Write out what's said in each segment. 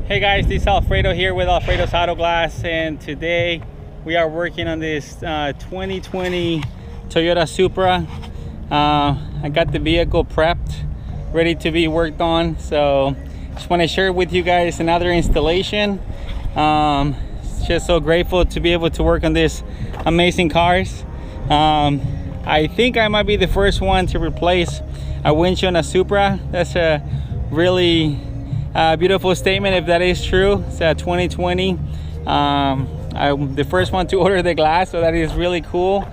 Hey guys, this is Alfredo here with Alfredo's Auto Glass, and today we are working on this 2020 Toyota Supra. I got the vehicle prepped, ready to be worked on, so just want to share with you guys another installation. Just so grateful to be able to work on this amazing cars. I think I might be the first one to replace a windshield on a Supra. That's a really beautiful statement if that is true. It's 2020. I'm the first one to order the glass, so that is really cool.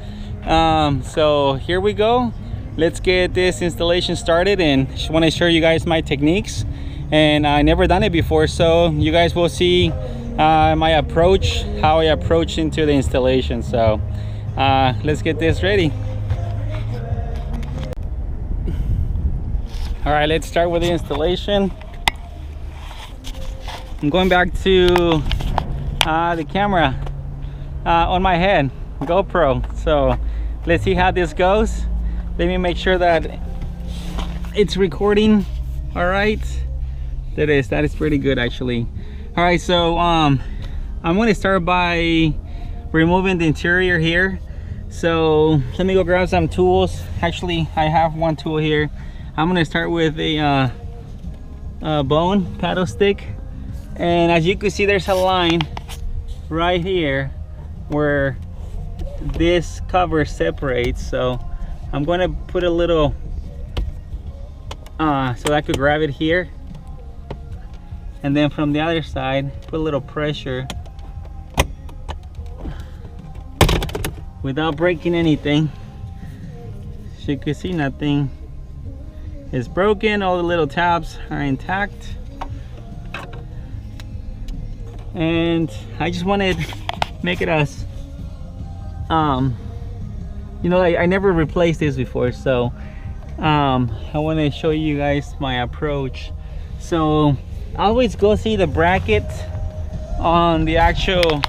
So here we go. Let's get this installation started, and just want to show you guys my techniques. And I never done it before, so you guys will see my approach, how I approach into the installation. So let's get this ready. All right, let's start with the installation. I'm going back to the camera on my head, GoPro. So let's see how this goes. Let me make sure that it's recording. All right, that is pretty good actually. All right, so I'm going to start by removing the interior here. So let me go grab some tools. Actually, I have one tool here. I'm going to start with a bone paddle stick. And as you can see, there's a line right here where this cover separates. So I'm going to put a little so I could grab it here, and then from the other side put a little pressure without breaking anything. As you can see, nothing is broken. All the little tabs are intact. And I just wanted to make it as you know, I never replaced this before, so I want to show you guys my approach. So I always go see the bracket on the actual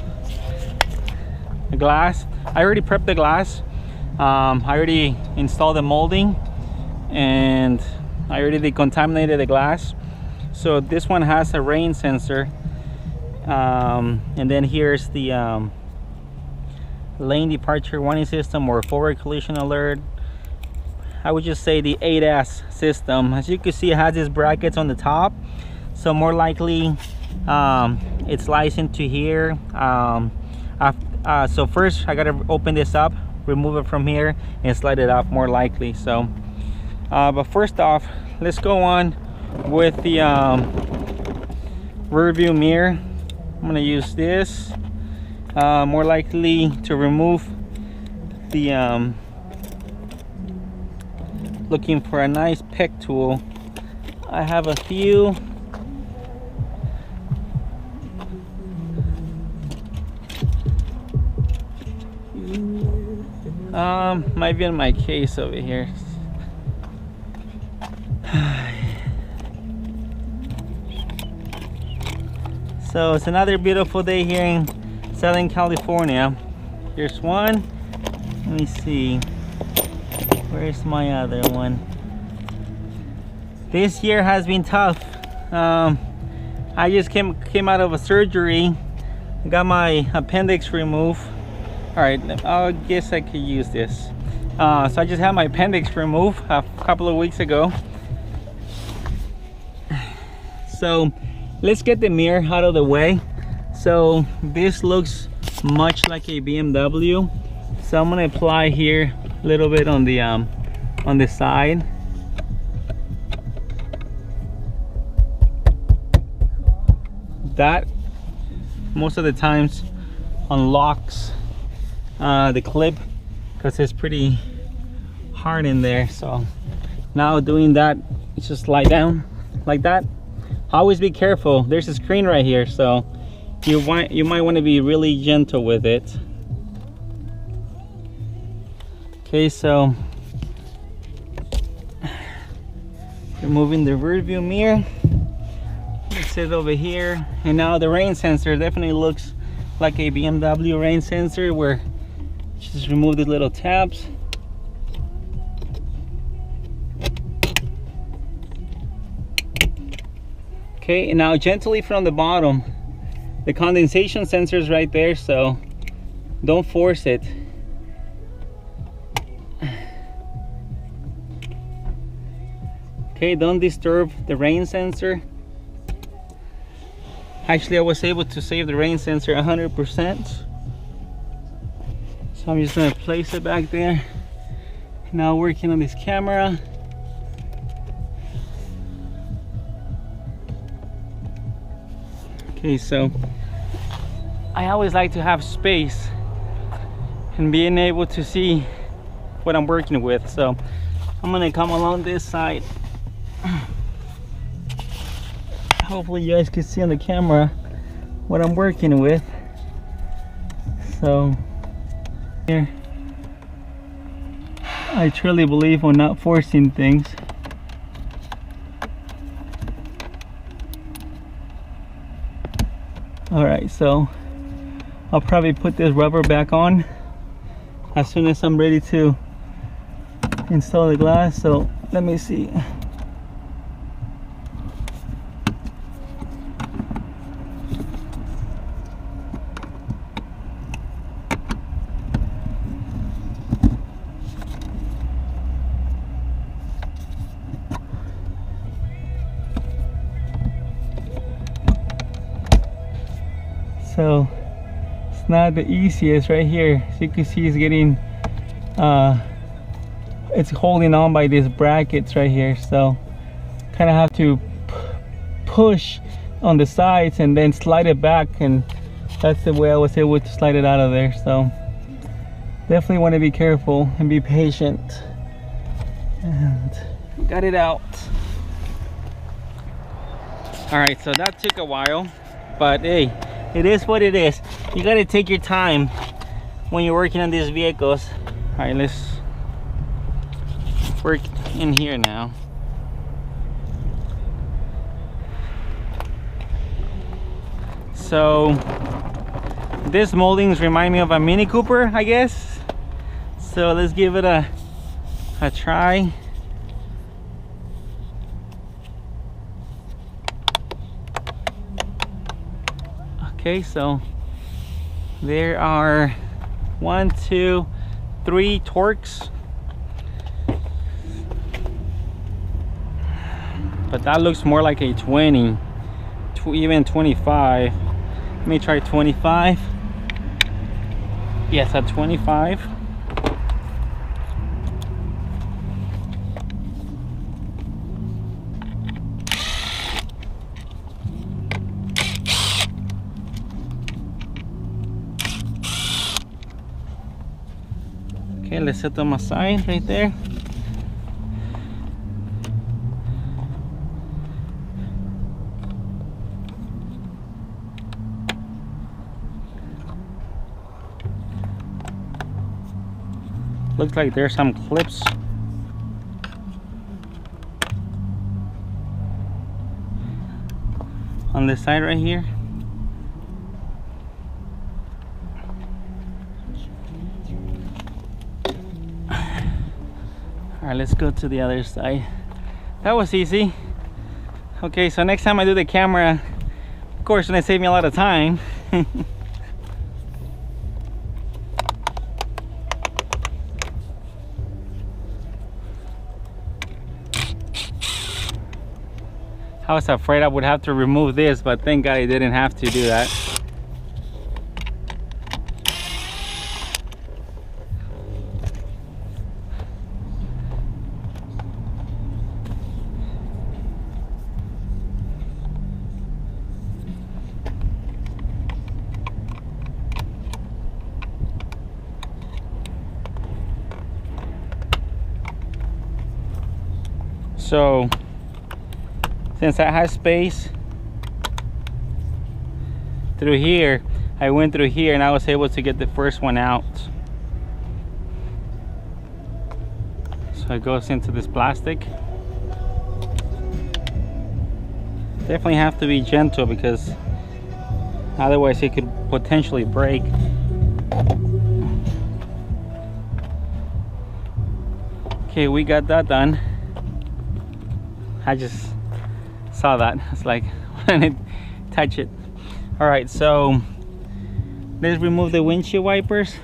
glass. I already prepped the glass. I already installed the molding, and I already decontaminated the glass. So this one has a rain sensor. And then here's the lane departure warning system, or forward collision alert. I would just say the 8S system. As you can see, it has these brackets on the top, so more likely it's licensed to here. So first I gotta open this up, remove it from here, and slide it up, more likely. So but first off, let's go on with the rear view mirror. I'm going to use this, more likely to remove the looking for a nice pick tool. I have a few. Might be in my case over here. So it's another beautiful day here in Southern California. Here's one. Let me see. Where's my other one? This year has been tough. I just came out of a surgery. I got my appendix removed. All right, I guess I could use this. So I just had my appendix removed a couple of weeks ago. So let's get the mirror out of the way. So this looks much like a BMW. So I'm gonna apply here a little bit on the side. That most of the times unlocks the clip, because it's pretty hard in there. So now doing that, it's just slide down like that. Always be careful. There's a screen right here, so you might want to be really gentle with it. Okay, so removing the rear view mirror. Let's sit over here, and now the rain sensor definitely looks like a BMW rain sensor, where just remove the little tabs. Okay, and now gently from the bottom. The condensation sensor is right there, so don't force it. Okay, don't disturb the rain sensor. Actually, I was able to save the rain sensor 100%. So I'm just gonna place it back there. Now working on this camera. Okay, so I always like to have space and being able to see what I'm working with. So I'm gonna come along this side. Hopefully you guys can see on the camera what I'm working with. So here, I truly believe on not forcing things. Alright, so I'll probably put this rubber back on as soon as I'm ready to install the glass. So let me see. So it's not the easiest right here. As you can see, it's getting it's holding on by these brackets right here, so kind of have to push on the sides and then slide it back, and that's the way I was able to slide it out of there. So definitely want to be careful and be patient. And got it out. All right, so that took a while, but hey, it is what it is. You got to take your time when you're working on these vehicles. All right, let's work in here now. So this moldings remind me of a Mini Cooper, I guess. So let's give it a try. Okay, so there are 1, 2, 3 torques, but that looks more like a 20, even 25. Let me try 25. Yes, at 25. Okay, let's set them aside right there. Looks like there's some clips. On this side right here. All right, let's go to the other side. That was easy. Okay, so next time I do the camera, of course, it's gonna save me a lot of time. I was afraid I would have to remove this, but thank God I didn't have to do that. So since I have space through here, I went through here and I was able to get the first one out. So it goes into this plastic. Definitely have to be gentle because otherwise it could potentially break. Okay, we got that done. I just saw that. It's like, want to touch it. All right, so let's remove the windshield wipers.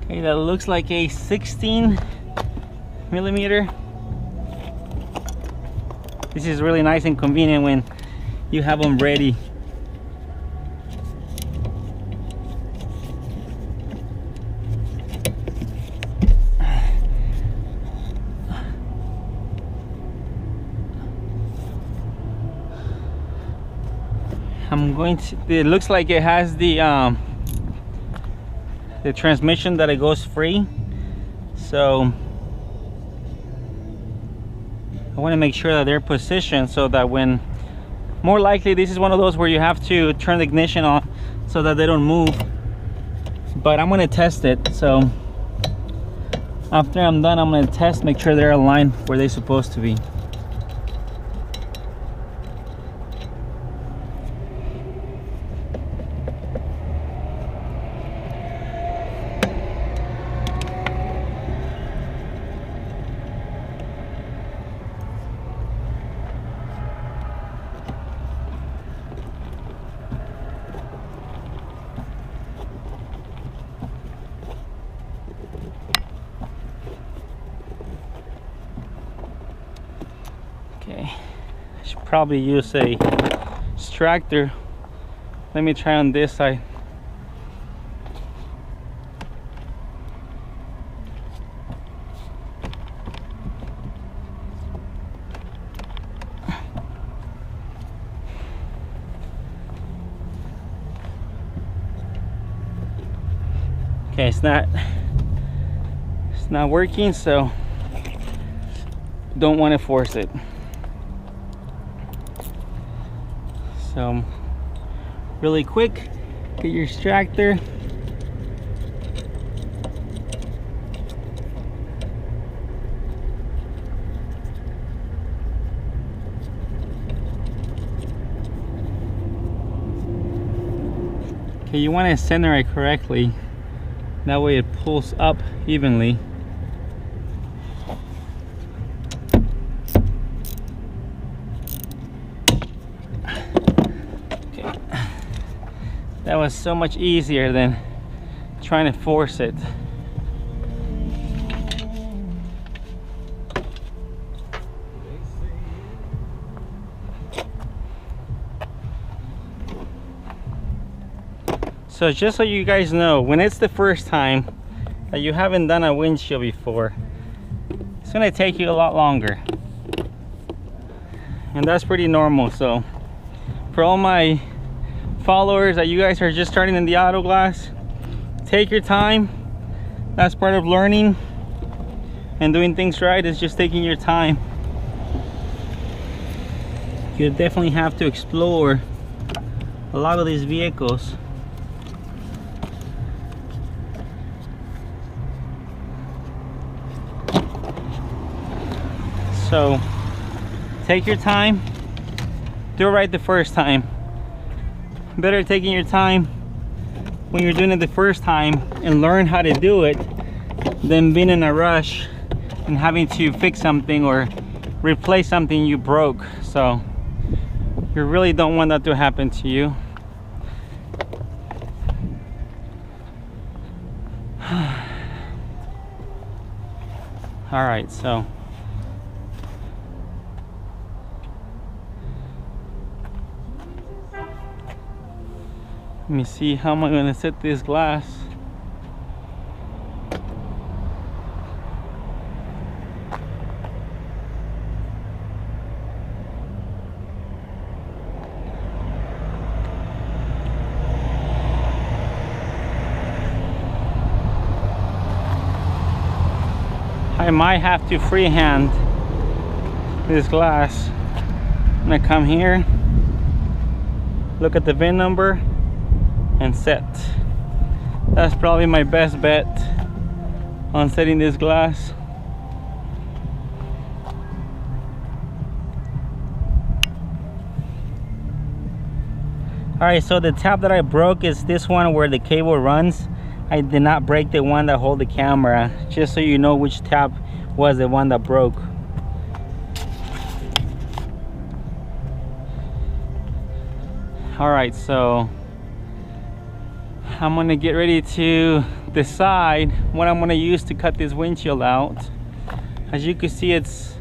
Okay, that looks like a 16 millimeter. This is really nice and convenient when you have them ready. I'm going to, it looks like it has the transmission that it goes free, so I want to make sure that they're positioned so that when, more likely this is one of those where you have to turn the ignition on so that they don't move, but I'm going to test it. So after I'm done, I'm going to test, make sure they're aligned where they're supposed to be. Okay, I should probably use a extractor. Let me try on this side. Okay, it's not working, so don't want to force it. So really quick, get your extractor. Okay, you want to center it correctly. That way it pulls up evenly. Okay. That was so much easier than trying to force it. So just so you guys know, when it's the first time that you haven't done a windshield before, it's gonna take you a lot longer. And that's pretty normal. So for all my followers that you guys are just starting in the auto glass, take your time. That's part of learning and doing things right, is just taking your time. You definitely have to explore a lot of these vehicles. So take your time, do it right the first time. Better taking your time when you're doing it the first time and learn how to do it than being in a rush and having to fix something or replace something you broke. So you really don't want that to happen to you. All right, so let me see, how am I going to set this glass? I might have to freehand this glass. I'm going to come here, look at the VIN number, and set. That's probably my best bet on setting this glass. Alright, so the tab that I broke is this one where the cable runs. I did not break the one that hold the camera, just so you know which tab was the one that broke. All right, so I'm gonna get ready to decide what I'm gonna use to cut this windshield out. As you can see, it's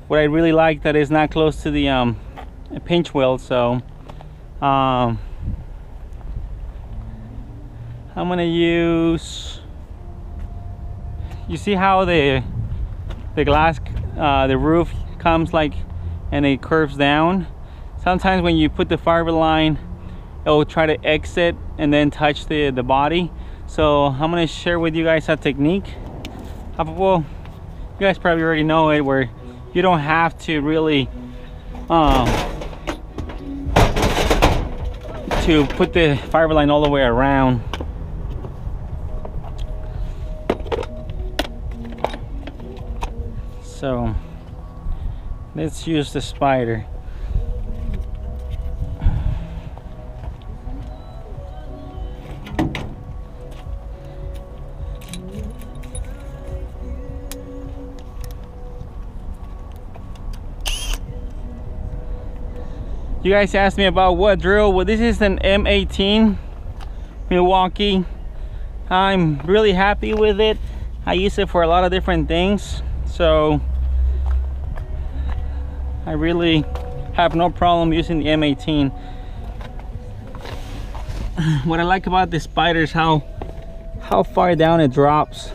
what I really like, that is not close to the pinch wheel. So I'm gonna use, you see how the glass, the roof comes like, and it curves down. Sometimes when you put the fiber line, it will try to exit and then touch the body. So I'm gonna share with you guys a technique. Well, you guys probably already know it, where you don't have to really to put the fiber line all the way around. So let's use the spider. You guys asked me about what drill. Well, this is an M18 Milwaukee. I'm really happy with it. I use it for a lot of different things, so I really have no problem using the M18. What I like about this spider is how far down it drops.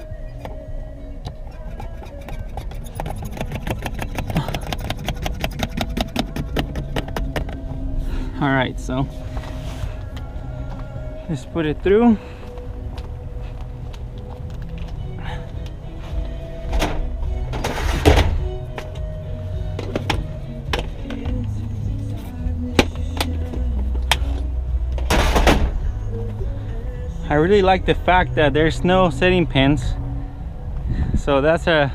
All right, so let's put it through. I really like the fact that there's no setting pins, so that's a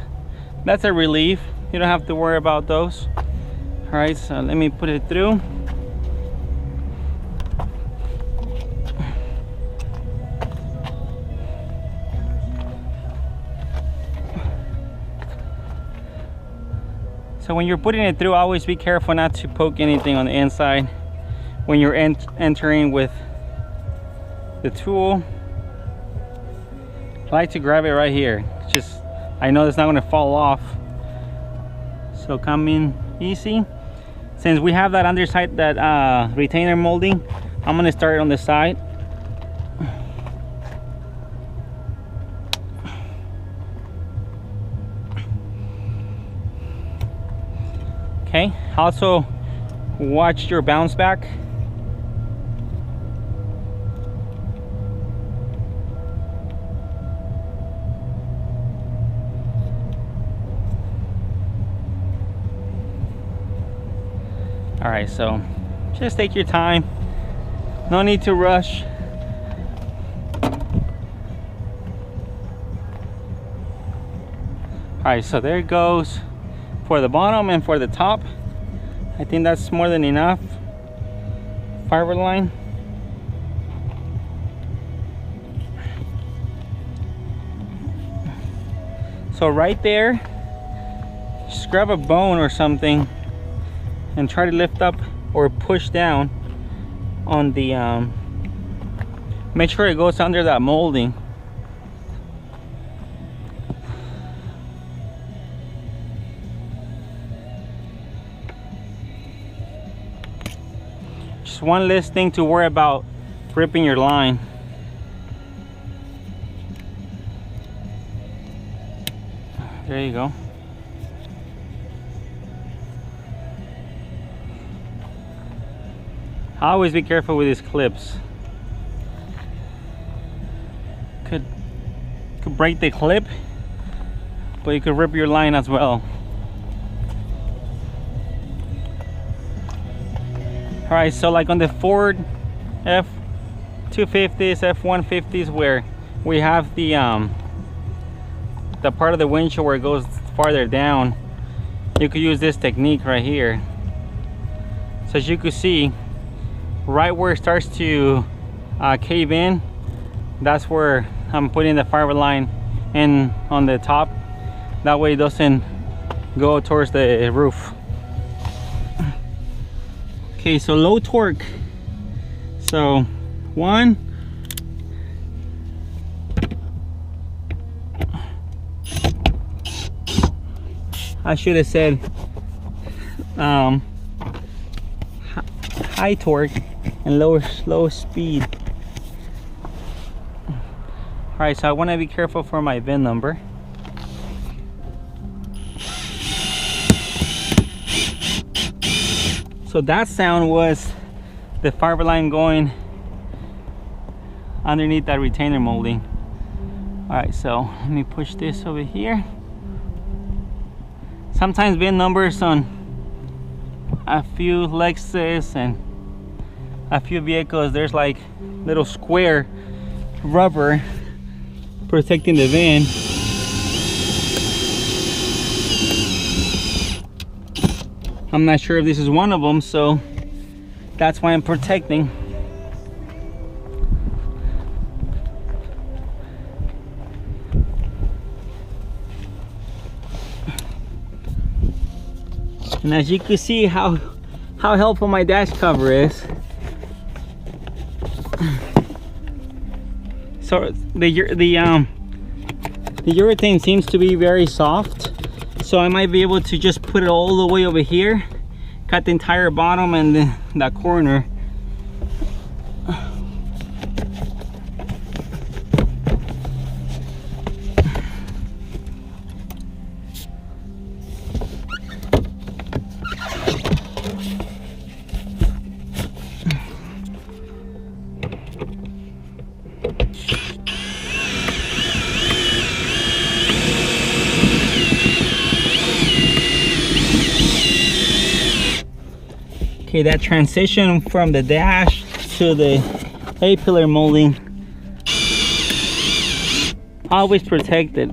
relief. You don't have to worry about those. All right, so let me put it through. So when you're putting it through, always be careful not to poke anything on the inside when you're entering with the tool. I like to grab it right here. Just, I know it's not going to fall off. So come in easy. Since we have that underside, that retainer molding, I'm going to start on the side. Okay, also watch your bounce back. All right, so just take your time. No need to rush. All right, so there it goes for the bottom and for the top. I think that's more than enough fiber line. So right there, just grab a bone or something and try to lift up or push down on the make sure it goes under that molding. Just one less thing to worry about ripping your line. There you go. Always be careful with these clips. Could break the clip, but you could rip your line as well. All right, so like on the Ford F-250s, F-150s, where we have the part of the windshield where it goes farther down, you could use this technique right here. So as you can see, right where it starts to cave in, that's where I'm putting the fiber line in on the top. That way it doesn't go towards the roof. Okay, so low torque. So 1, I should have said high torque and low speed. All right, so I want to be careful for my VIN number. So that sound was the fiber line going underneath that retainer molding. All right, so let me push this over here. Sometimes VIN numbers on a few Lexus and a few vehicles, there's like little square rubber protecting the VIN. I'm not sure if this is one of them, so that's why I'm protecting. And as you can see how helpful my dash cover is. So the urethane seems to be very soft, so I might be able to just put it all the way over here, cut the entire bottom and that corner. Okay, that transition from the dash to the A-pillar molding, always protected.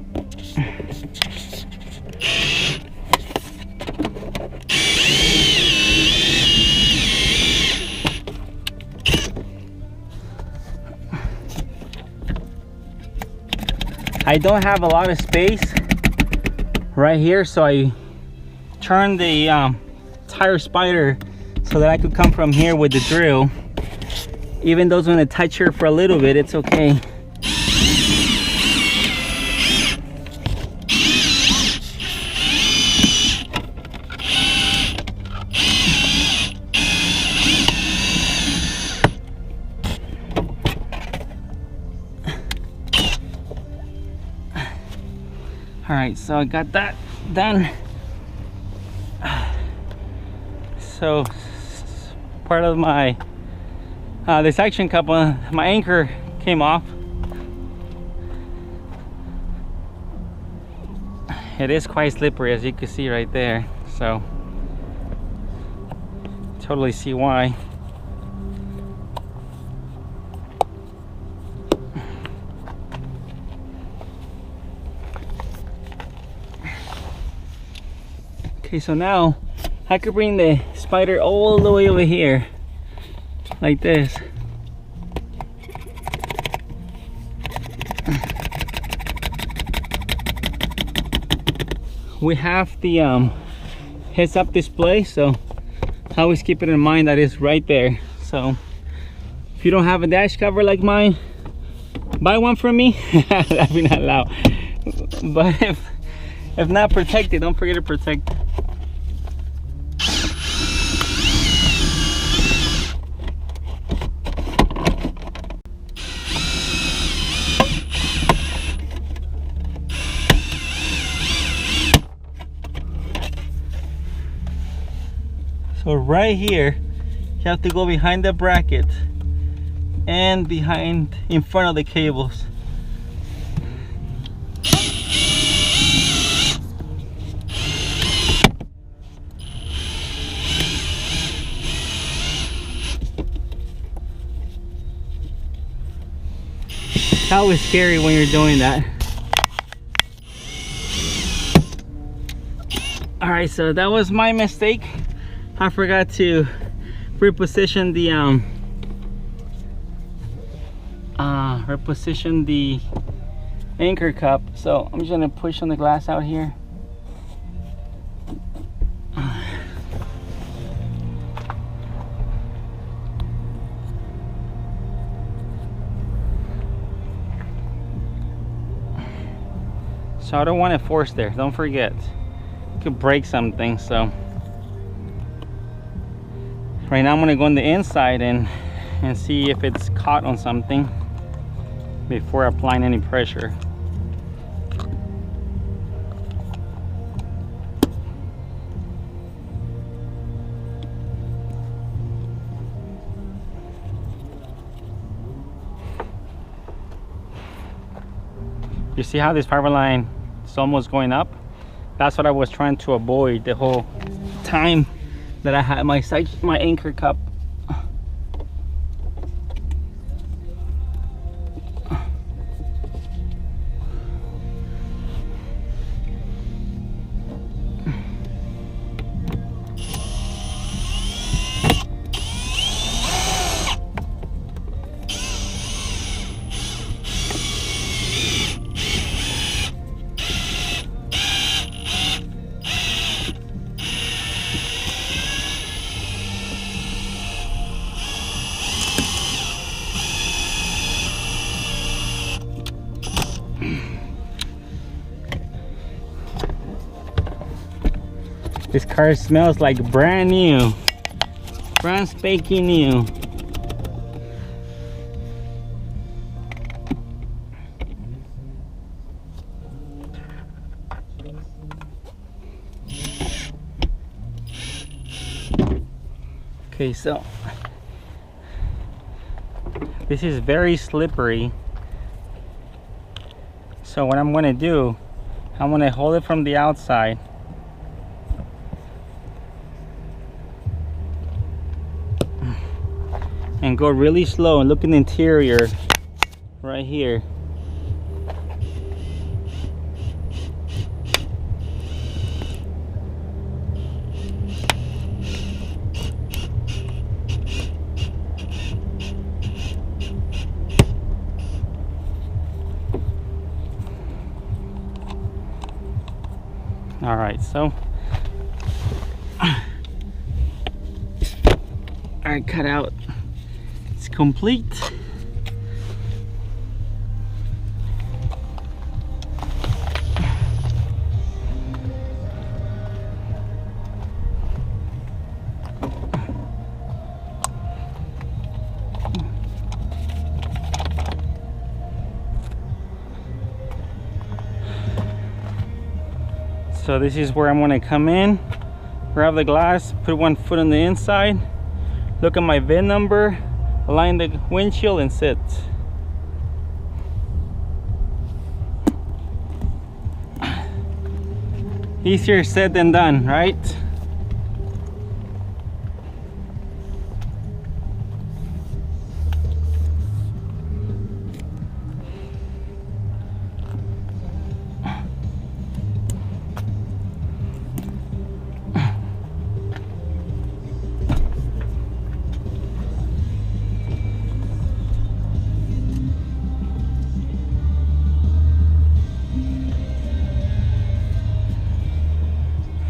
I don't have a lot of space right here, so I turned the tire spider so that I could come from here with the drill. Even though it's going to touch here for a little bit, it's okay. All right, so I got that done. So part of my the suction cup on my anchor came off. It is quite slippery, as you can see right there, so totally see why. Okay, so now I could bring the spider all the way over here, like this. We have the heads up display, so always keep it in mind that it's right there. So if you don't have a dash cover like mine, buy one from me. That'd be not allowed. But if not protected, don't forget to protect. So right here, you have to go behind the bracket and in front of the cables. It's always scary when you're doing that. All right, so that was my mistake. I forgot to reposition reposition the anchor cup. So I'm just gonna push on the glass out here. So I don't want it forced there, don't forget. It could break something, so. Right now I'm gonna go on the inside and see if it's caught on something before applying any pressure. You see how this fiber line is almost going up? That's what I was trying to avoid the whole time that I had my anchor cup. This car smells like brand new, brand spanking new. Okay, so this is very slippery. So what I'm gonna do, I'm gonna hold it from the outside. And go really slow and look in the interior right here. All right, so I cut out. Complete. So this is where I'm going to come in, grab the glass, put one foot on the inside, look at my VIN number, align the windshield and sit. Easier said than done, right?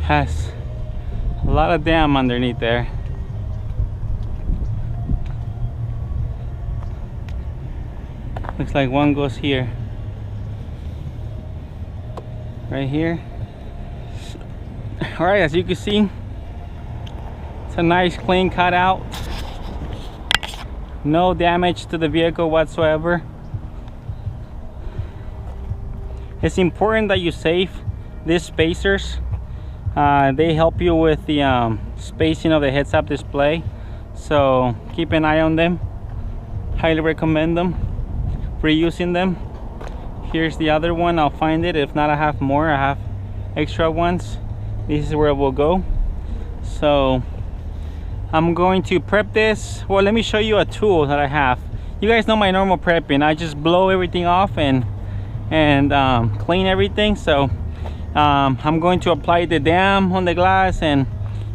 Has a lot of dam underneath there. Looks like one goes here, right here. All right, as you can see, it's a nice clean cutout. No damage to the vehicle whatsoever. It's important that you save these spacers. They help you with the spacing of the heads-up display, so keep an eye on them. Highly recommend them for using them. Here's the other one. I'll find it. If not, I have more. I have extra ones. This is where it will go. So I'm going to prep this. Well, let me show you a tool that I have. You guys know my normal prepping. I just blow everything off and clean everything. So I'm going to apply the dam on the glass, and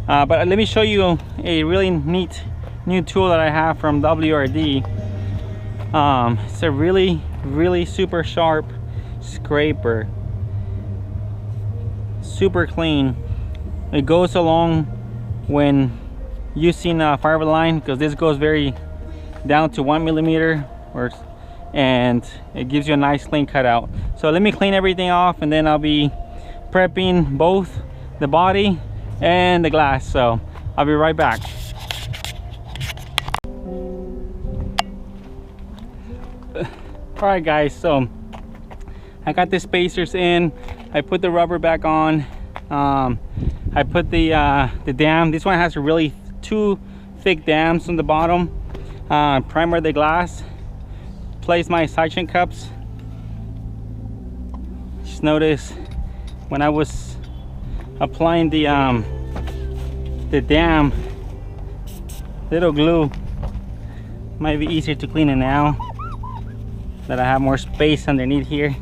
but let me show you a really neat new tool that I have from WRD. It's a really super sharp scraper, super clean. It goes along when using a fiber line, because this goes very down to 1 millimeter, and it gives you a nice clean cutout. So let me clean everything off, and then I'll be prepping both the body and the glass. So I'll be right back. All right guys, so I got the spacers in, I put the rubber back on, I put the dam. This one has really two thick dams on the bottom. Primer the glass, place my suction cups. Just notice when I was applying the dam, little glue. Might be easier to clean it now that I have more space underneath here.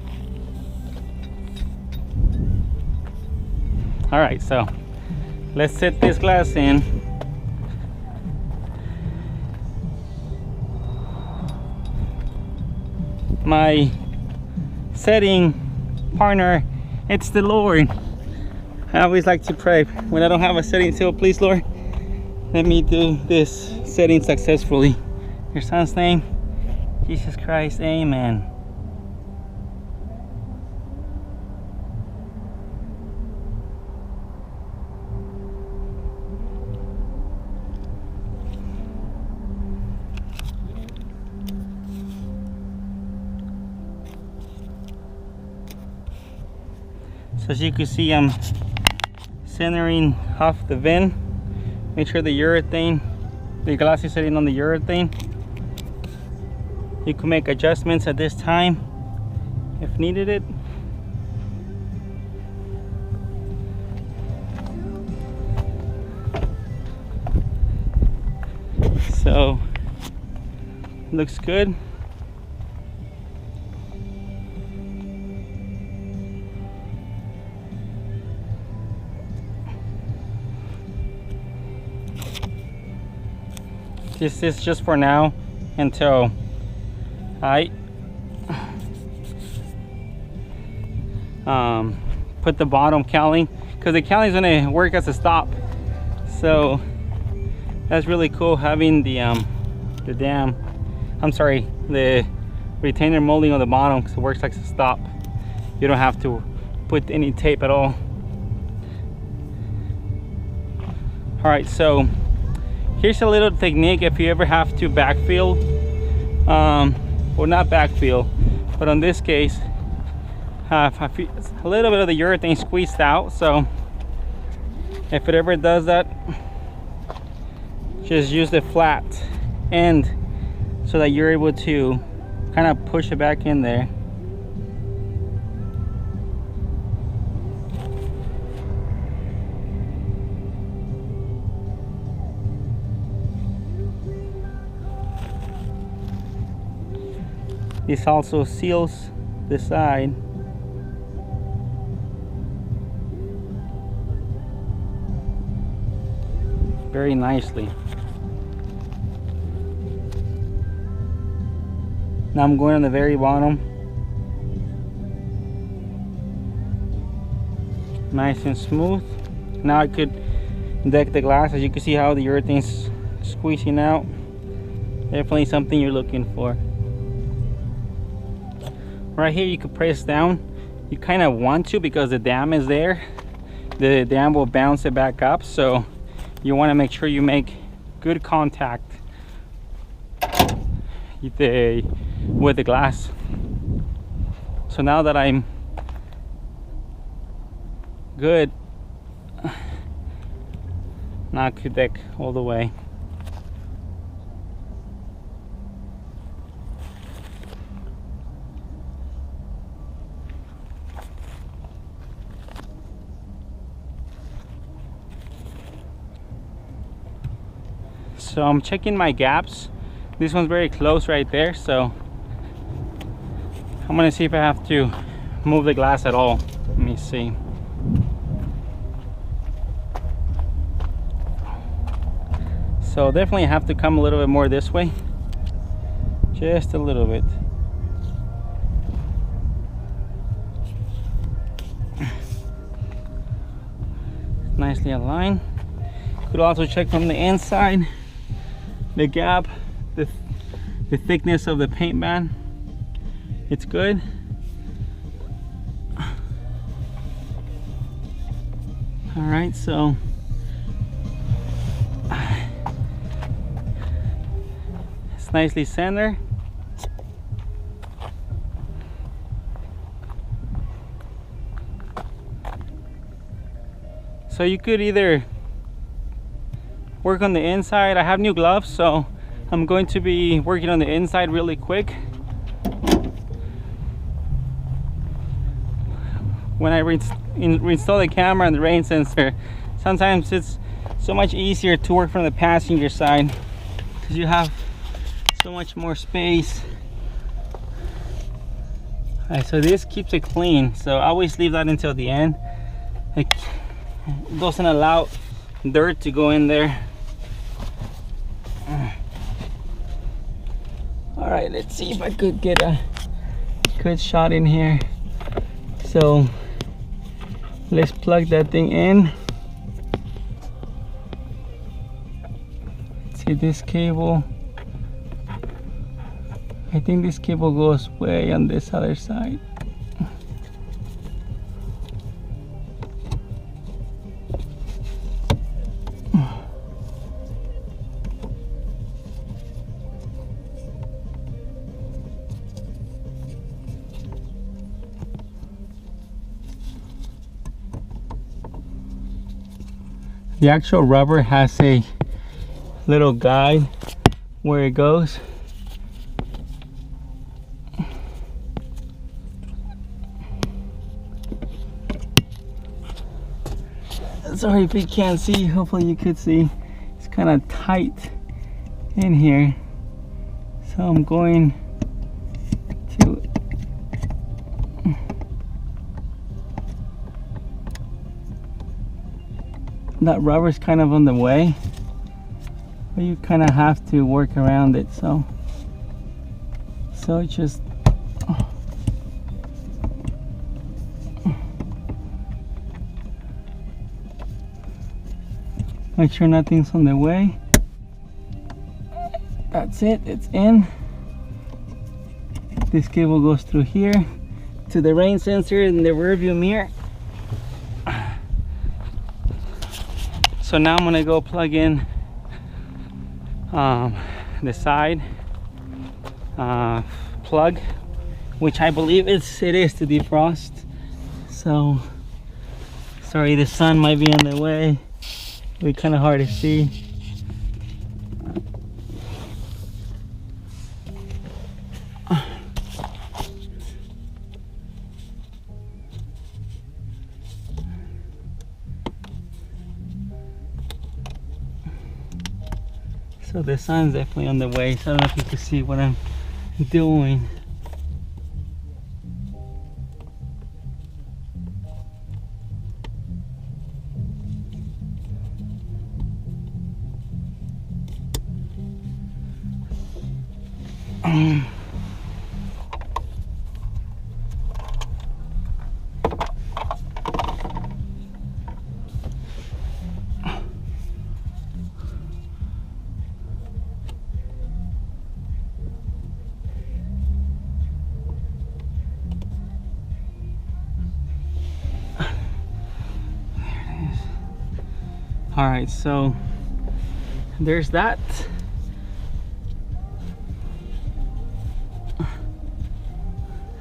All right, so let's set this glass in. My setting partner, it's the Lord. I always like to pray when I don't have a setting till, please Lord, let me do this setting successfully. Your son's name, Jesus Christ, amen. So as you can see, I'm centering off the vent. Make sure the glass is sitting on the urethane. You can make adjustments at this time if needed it. So looks good. This is just for now until I put the bottom cowling, because the cowling is going to work as a stop. So that's really cool, having the retainer molding on the bottom, because it works like a stop. You don't have to put any tape at all. All right, so here's a little technique if you ever have to backfill, well, not backfill, but on this case, a little bit of the urethane squeezed out. So if it ever does that, just use the flat end so that you're able to kind of push it back in there. This also seals the side. Very nicely. Now I'm going on the very bottom. Nice and smooth. Now I could deck the glass. As you can see how the urethane's squeezing out. Definitely something you're looking for. Right here you can press down. You kind of want to, because the dam is there. The dam will bounce it back up, so you want to make sure you make good contact with the glass. So now that I'm good, now I could deck all the way. So I'm checking my gaps. This one's very close right there, so I'm gonna see if I have to move the glass at all. Let me see. So definitely have to come a little bit more this way, just a little bit. Nicely aligned. Could also check from the inside the gap, the thickness of the paint band. It's good. All right, so it's nicely centered. So you could either work on the inside. I have new gloves, so I'm going to be working on the inside really quick. When I reinstall the camera and the rain sensor, sometimes it's so much easier to work from the passenger side because you have so much more space. Alright, so this keeps it clean, so I always leave that until the end. It doesn't allow dirt to go in there. Alright, let's see if I could get a good shot in here. So let's plug that thing in. Let's see this cable. I think this cable goes way on this other side. The actual rubber has a little guide where it goes. Sorry if you can't see, hopefully you could see. It's kind of tight in here. So I'm going to that rubber's kind of on the way, but you kind of have to work around it. So just make sure nothing's on the way. That's it, it's in. This cable goes through here to the rain sensor in the rear view mirror. So now I'm gonna go plug in the side plug, which I believe it is to defrost. So sorry, the sun might be in the way. It'll be kind of hard to see. So the sun's definitely on the way, so I don't know if you can see what I'm doing. All right, so there's that.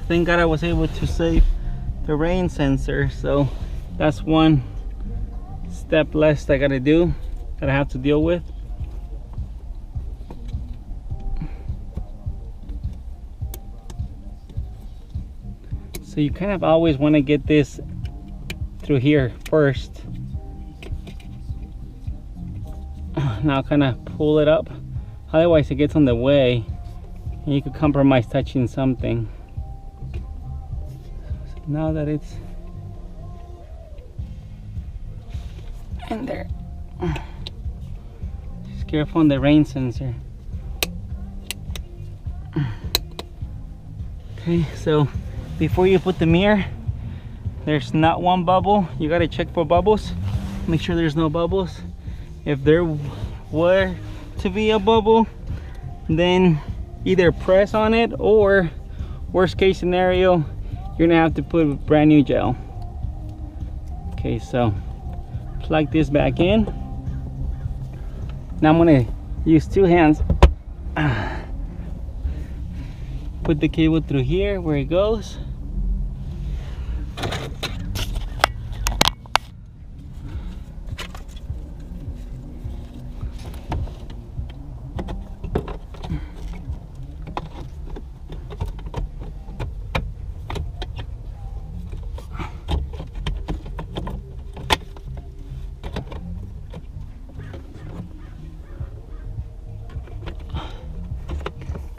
Thank God I was able to save the rain sensor, so that's one step less I gotta do, that I have to deal with. So you kind of always want to get this through here first. Now kind of pull it up, otherwise it gets on the way and you could compromise touching something. So now that it's in there, just careful on the rain sensor. Okay, so before you put the mirror, there's not one bubble. You gotta check for bubbles. Make sure there's no bubbles. If there were to be a bubble, then either press on it, or worst case scenario, you're gonna have to put brand new gel. Okay, so plug this back in. Now I'm gonna use two hands. Put the cable through here where it goes.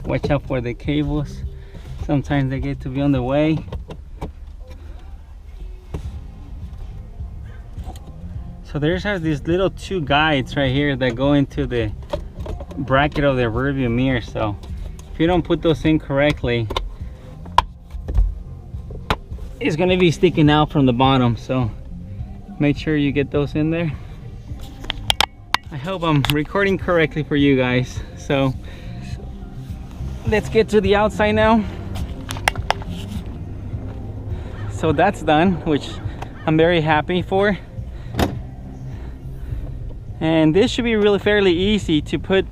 Watch out for the cables. Sometimes they get to be on the way. So there's these little two guides right here that go into the bracket of the rear view mirror. So if you don't put those in correctly, it's gonna be sticking out from the bottom. So make sure you get those in there. I hope I'm recording correctly for you guys. So let's get to the outside now. So that's done, which I'm very happy for. And this should be really fairly easy to put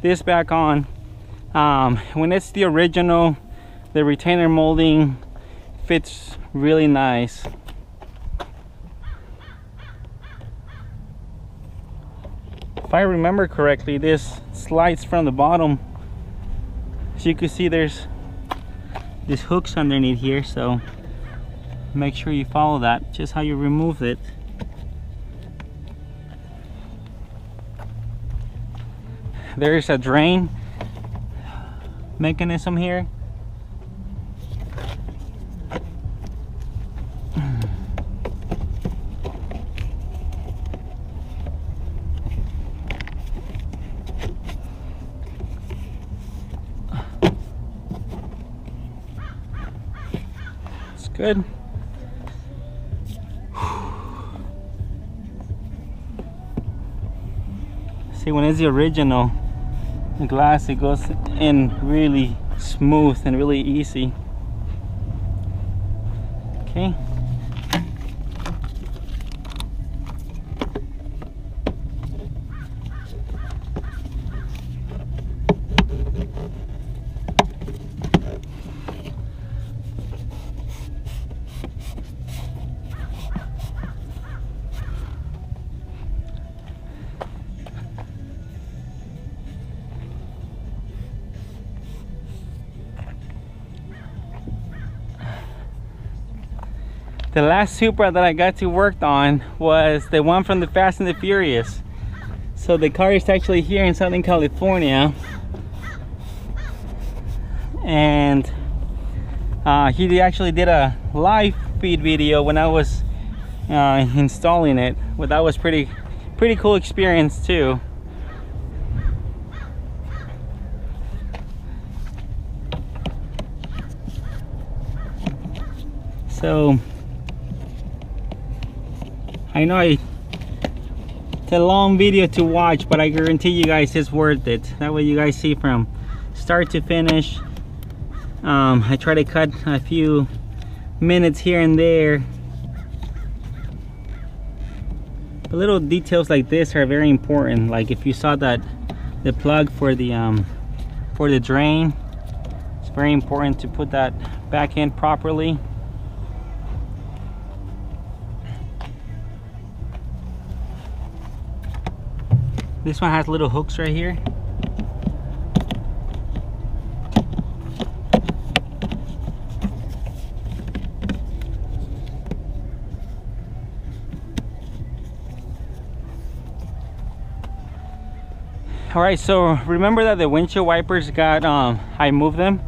this back on. When it's the original, the retainer molding fits really nice. If I remember correctly, this slides from the bottom. As you can see, there's these hooks underneath here, so make sure you follow that, just how you remove it. There's a drain mechanism here. Good. See, when it's the original, the glass, it goes in really smooth and really easy. Okay. The last Supra that I got to work on was the one from the Fast and the Furious. So the car is actually here in Southern California, and he actually did a live feed video when I was installing it. Well, that was pretty cool experience too. So I know it's a long video to watch, but I guarantee you guys it's worth it. That way you guys see from start to finish. I try to cut a few minutes here and there. But little details like this are very important. Like if you saw that the plug for the drain, it's very important to put that back in properly. This one has little hooks right here. All right, so remember that the windshield wipers got, I moved them.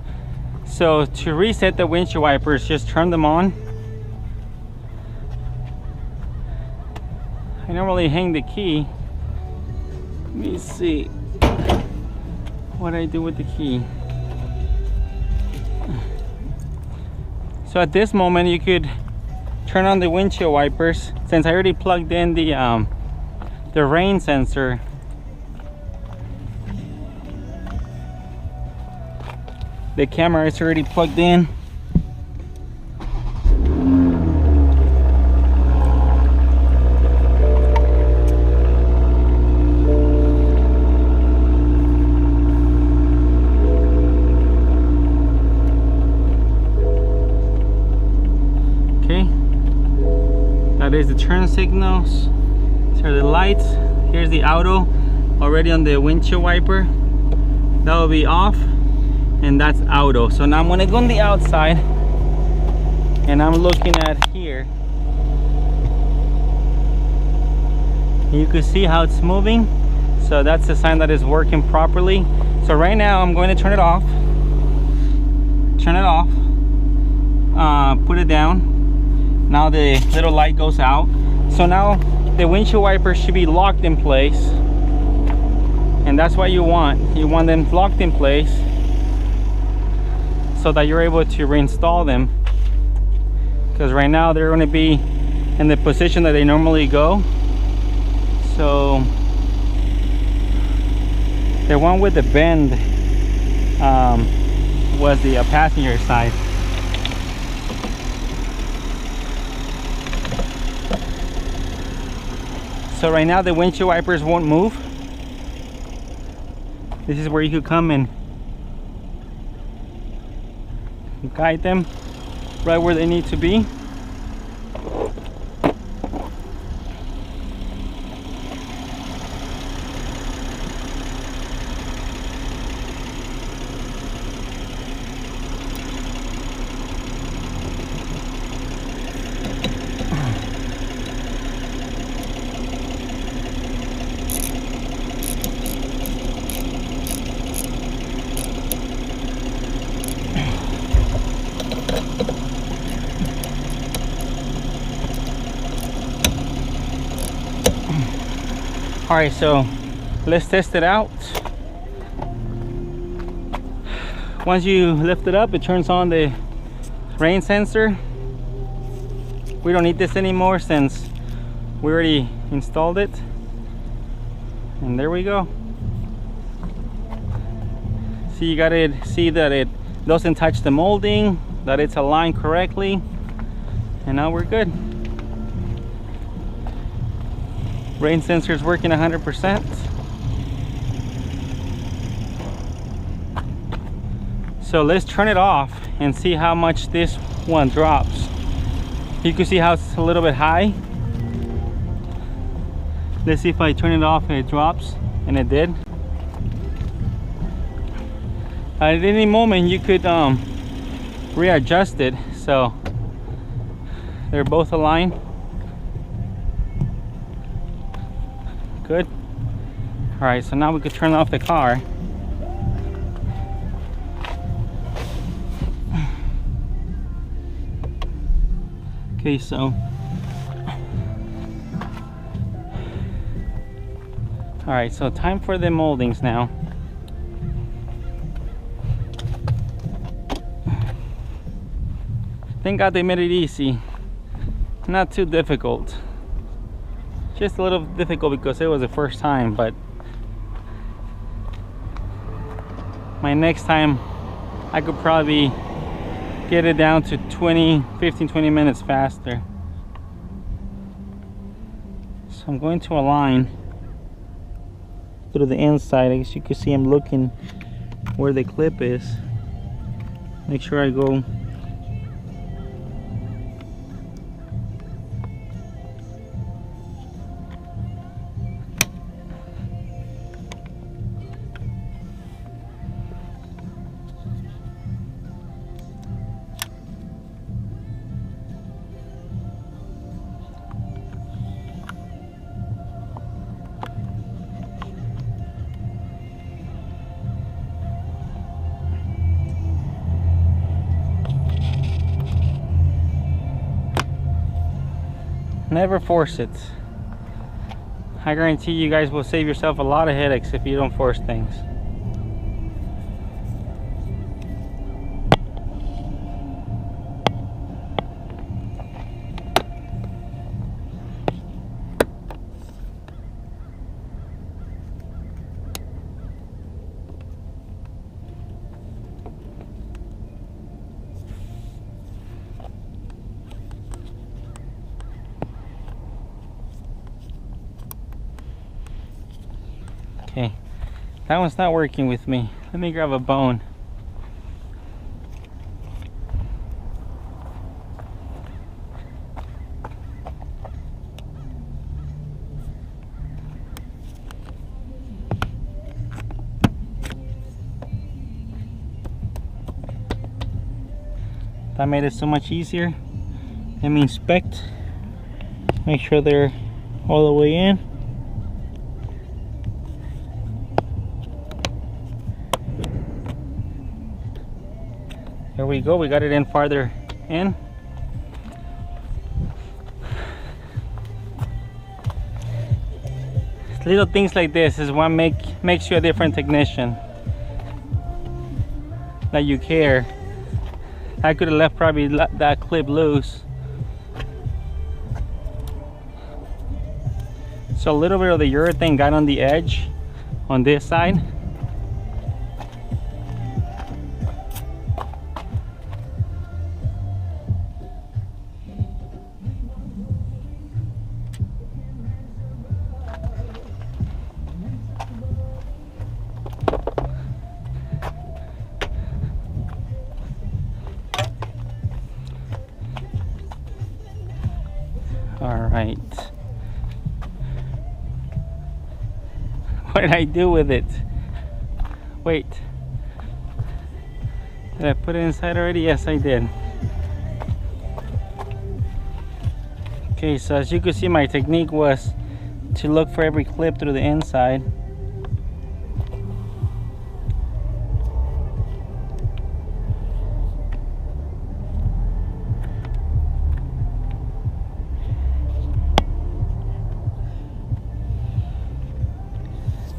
So to reset the windshield wipers, just turn them on. I normally hang the key. Let me see what I do with the key. So at this moment you could turn on the windshield wipers. Since I already plugged in the rain sensor, the camera is already plugged in. That is the turn signals. These are the lights. Here's the auto already on the windshield wiper. That will be off, and that's auto. So now I'm gonna go on the outside, and I'm looking at here. You can see how it's moving. So that's a sign that it's working properly. So right now I'm going to turn it off. Turn it off. Put it down. Now the little light goes out. So now the windshield wipers should be locked in place, and that's what you want. You want them locked in place so that you're able to reinstall them, because right now they're going to be in the position that they normally go. So the one with the bend was the passenger side. So right now the windshield wipers won't move. This is where you could come and guide them right where they need to be. All right, so let's test it out. Once you lift it up, it turns on the rain sensor. We don't need this anymore since we already installed it. And there we go. See, you gotta see that it doesn't touch the molding, that it's aligned correctly, and now we're good. Rain sensor is working 100%. So let's turn it off and see how much this one drops. You can see how it's a little bit high. Let's see if I turn it off and it drops, and it did. At any moment you could readjust it, so they're both aligned. Good. All right, so now we could turn off the car. Okay, so all right, so time for the moldings now. Thank God they made it easy, not too difficult. Just a little difficult because it was the first time, but my next time I could probably get it down to 15-20 minutes faster. So I'm going to align through the inside. I guess you can see I'm looking where the clip is. Make sure I go never force it. I guarantee you guys will save yourself a lot of headaches if you don't force things. Okay, that one's not working with me. Let me grab a bone. That made it so much easier. Let me inspect, make sure they're all the way in. There we go, we got it in farther in. Little things like this is what makes you a different technician. That you care. I could have left probably that clip loose. So a little bit of the urethane got on the edge on this side. All right. What did I do with it? Wait. Did I put it inside already? Yes, I did. Okay, so as you can see, my technique was to look for every clip through the inside.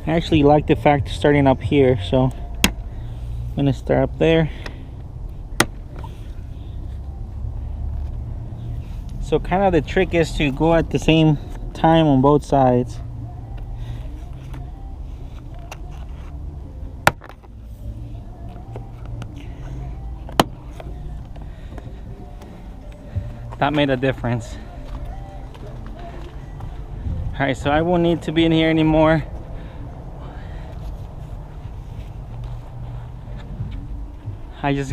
I actually like the fact of starting up here, so I'm gonna start up there. So kind of the trick is to go at the same time on both sides. That made a difference. All right, so I won't need to be in here anymore. I just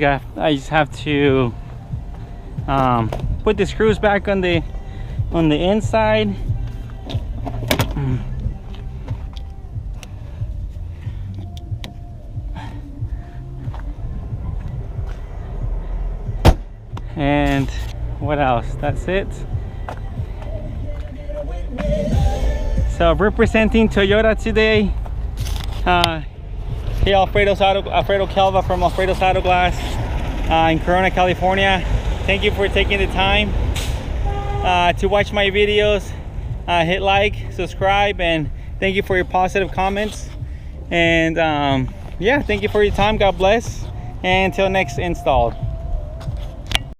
have to put the screws back on the inside. And what else? That's it. So representing Toyota today. Hey, Alfredo Calva from Alfredo's Auto Glass in Corona, California. Thank you for taking the time to watch my videos. Hit like, subscribe, and thank you for your positive comments. And yeah, thank you for your time. God bless. And until next install.